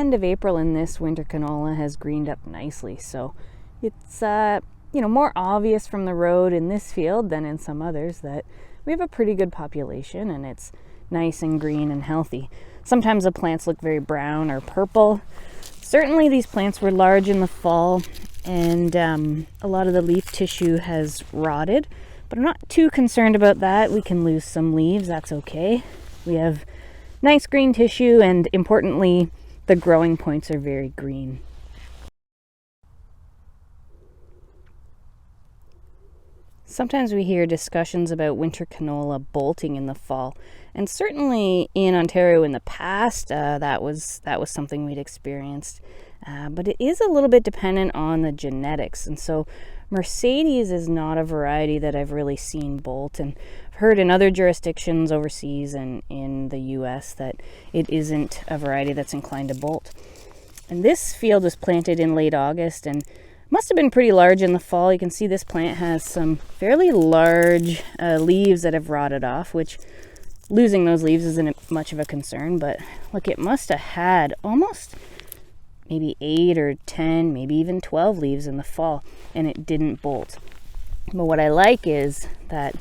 end of April and this winter canola has greened up nicely. So it's more obvious from the road in this field than in some others that we have a pretty good population and it's nice and green and healthy. Sometimes the plants look very brown or purple. Certainly these plants were large in the fall and a lot of the leaf tissue has rotted, but I'm not too concerned about that. We can lose some leaves, that's okay. We have nice green tissue and importantly, the growing points are very green. Sometimes we hear discussions about winter canola bolting in the fall, and certainly in Ontario in the past, that was something we'd experienced. But it is a little bit dependent on the genetics, and so Mercedes is not a variety that I've really seen bolt, and I've heard in other jurisdictions overseas and in the US that it isn't a variety that's inclined to bolt. And this field was planted in late August and must have been pretty large in the fall. You can see this plant has some fairly large leaves that have rotted off, which losing those leaves isn't much of a concern, but look, it must have had almost maybe 8 or 10, maybe even 12 leaves in the fall, and it didn't bolt. But what I like is that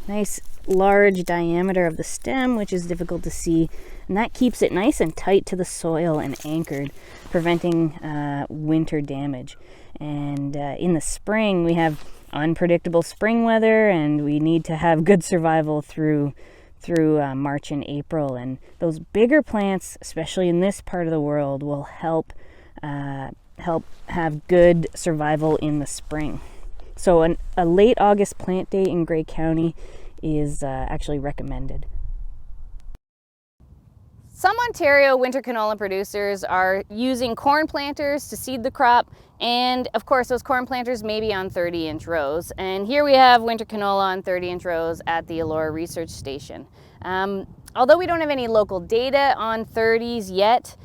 nice large diameter of the stem, which is difficult to see, and that keeps it nice and tight to the soil and anchored, preventing winter damage. And in the spring, we have unpredictable spring weather, and we need to have good survival through March and April. And those bigger plants, especially in this part of the world, will help have good survival in the spring. So a late August plant date in Grey County is actually recommended. Some Ontario winter canola producers are using corn planters to seed the crop, and of course those corn planters may be on 30-inch rows. And here we have winter canola on 30-inch rows at the Elora Research Station. Although we don't have any local data on 30s yet,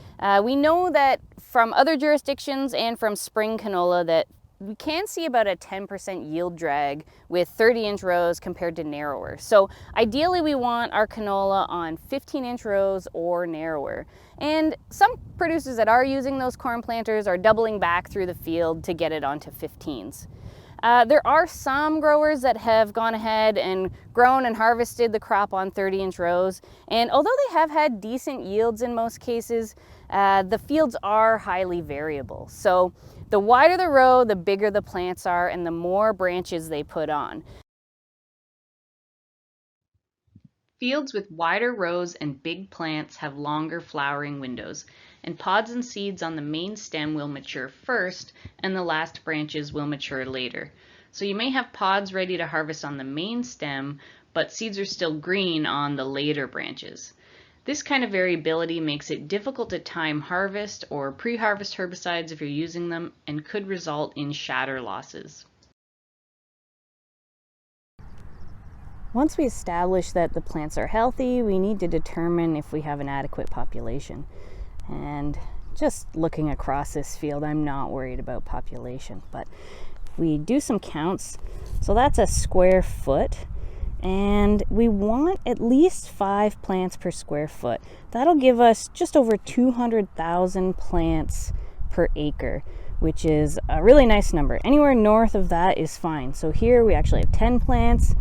we know that from other jurisdictions and from spring canola that we can see about a 10% yield drag with 30-inch rows compared to narrower. So ideally we want our canola on 15-inch rows or narrower. And some producers that are using those corn planters are doubling back through the field to get it onto 15s. There are some growers that have gone ahead and grown and harvested the crop on 30-inch rows. And although they have had decent yields in most cases, the fields are highly variable. So the wider the row, the bigger the plants are and the more branches they put on. Fields with wider rows and big plants have longer flowering windows, and pods and seeds on the main stem will mature first and the last branches will mature later. So you may have pods ready to harvest on the main stem, but seeds are still green on the later branches. This kind of variability makes it difficult to time harvest or pre-harvest herbicides if you're using them, and could result in shatter losses. Once we establish that the plants are healthy, we need to determine if we have an adequate population. And just looking across this field, I'm not worried about population, but we do some counts. So that's a square foot. And we want at least 5 plants per square foot. That'll give us just over 200,000 plants per acre, which is a really nice number. Anywhere north of that is fine. So here we actually have 10 plants.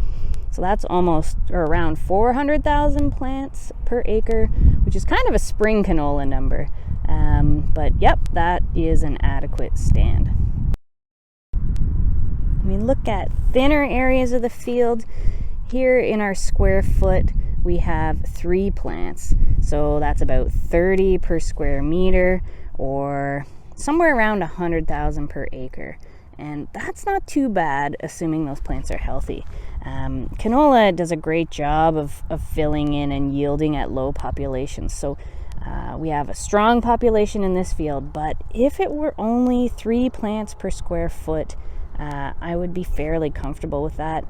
So that's almost or around 400,000 plants per acre, which is kind of a spring canola number. But yep, that is an adequate stand. We look at thinner areas of the field. Here in our square foot, we have 3 plants. So that's about 30 per square meter, or somewhere around 100,000 per acre. And that's not too bad, assuming those plants are healthy. Canola does a great job of filling in and yielding at low populations. So we have a strong population in this field, but if it were only 3 plants per square foot, I would be fairly comfortable with that.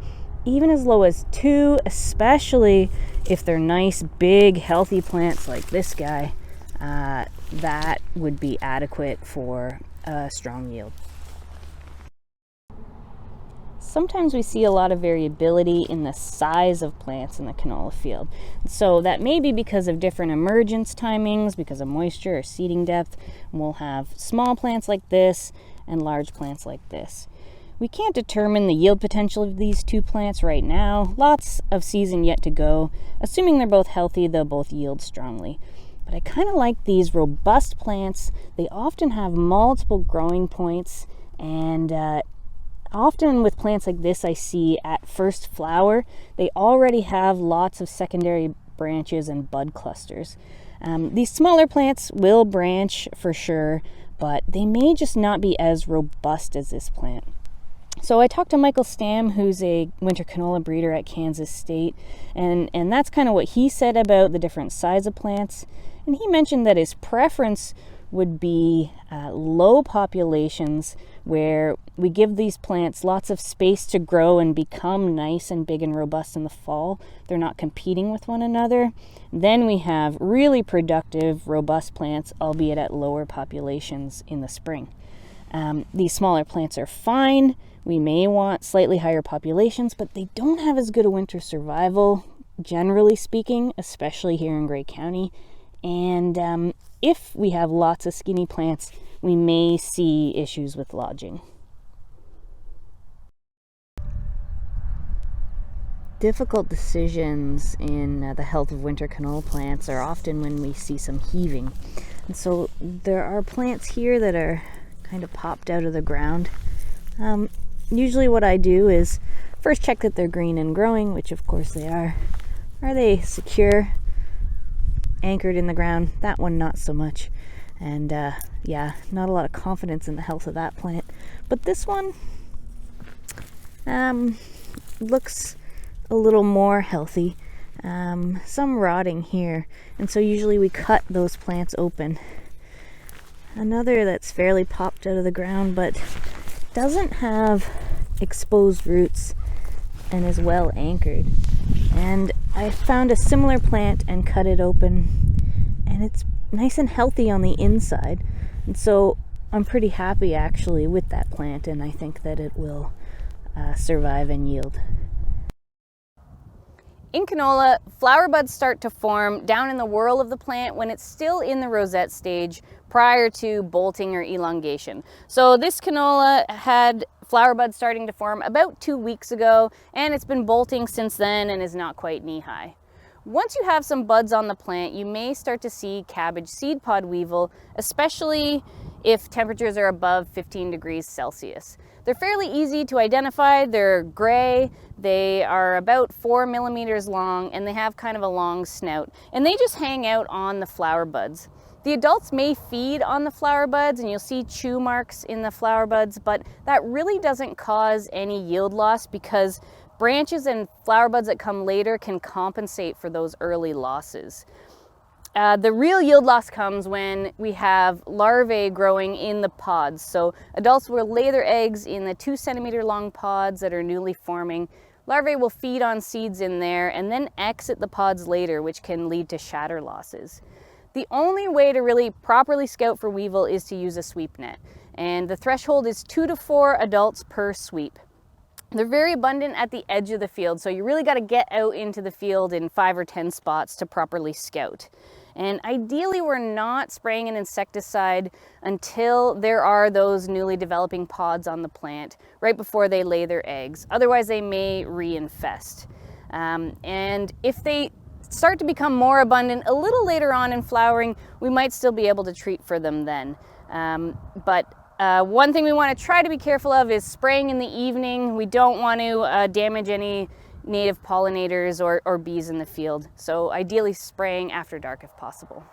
Even as low as 2, especially if they're nice, big, healthy plants like this guy, that would be adequate for a strong yield. sometimes we see a lot of variability in the size of plants in the canola field. So that may be because of different emergence timings, because of moisture or seeding depth. We'll have small plants like this and large plants like this. We can't determine the yield potential of these two plants right now. Lots of season yet to go. Assuming they're both healthy, they'll both yield strongly. But I kind of like these robust plants. They often have multiple growing points, and often with plants like this, I see at first flower, they already have lots of secondary branches and bud clusters. These smaller plants will branch for sure, but they may just not be as robust as this plant. So I talked to Michael Stamm, who's a winter canola breeder at Kansas State, and that's kind of what he said about the different size of plants. And he mentioned that his preference would be low populations where we give these plants lots of space to grow and become nice and big and robust in the fall. They're not competing with one another. Then we have really productive, robust plants, albeit at lower populations in the spring. These smaller plants are fine. We may want slightly higher populations, but they don't have as good a winter survival, generally speaking, especially here in Grey County. And if we have lots of skinny plants, we may see issues with lodging. Difficult decisions in the health of winter canola plants are often when we see some heaving. And so there are plants here that are kind of popped out of the ground. Usually what I do is first check that they're green and growing, which of course they are. Are they secure, anchored in the ground? That one not so much. And yeah, not a lot of confidence in the health of that plant. But this one looks a little more healthy. Some rotting here, and so usually we cut those plants open. Another that's fairly popped out of the ground but doesn't have exposed roots and is well anchored. And I found a similar plant and cut it open, and it's nice and healthy on the inside. And so I'm pretty happy actually with that plant, and I think that it will survive and yield. In canola, flower buds start to form down in the whorl of the plant when it's still in the rosette stage prior to bolting or elongation. So this canola had flower buds starting to form about 2 weeks ago, and it's been bolting since then and is not quite knee-high. Once you have some buds on the plant, you may start to see cabbage seed pod weevil, especially if temperatures are above 15 degrees Celsius. They're fairly easy to identify. They're gray, they are about 4 millimeters long, and they have kind of a long snout. And they just hang out on the flower buds. The adults may feed on the flower buds, and you'll see chew marks in the flower buds, but that really doesn't cause any yield loss because branches and flower buds that come later can compensate for those early losses. The real yield loss comes when we have larvae growing in the pods. So adults will lay their eggs in the 2 centimeter long pods that are newly forming. Larvae will feed on seeds in there and then exit the pods later, which can lead to shatter losses. The only way to really properly scout for weevil is to use a sweep net, and the threshold is 2 to 4 adults per sweep. They're very abundant at the edge of the field, so you really got to get out into the field in 5 or 10 spots to properly scout. And ideally, we're not spraying an insecticide until there are those newly developing pods on the plant right before they lay their eggs. Otherwise, they may reinfest. And if they start to become more abundant a little later on in flowering, we might still be able to treat for them then. One thing we want to try to be careful of is spraying in the evening. We don't want to damage any native pollinators or bees in the field. So ideally spraying after dark if possible.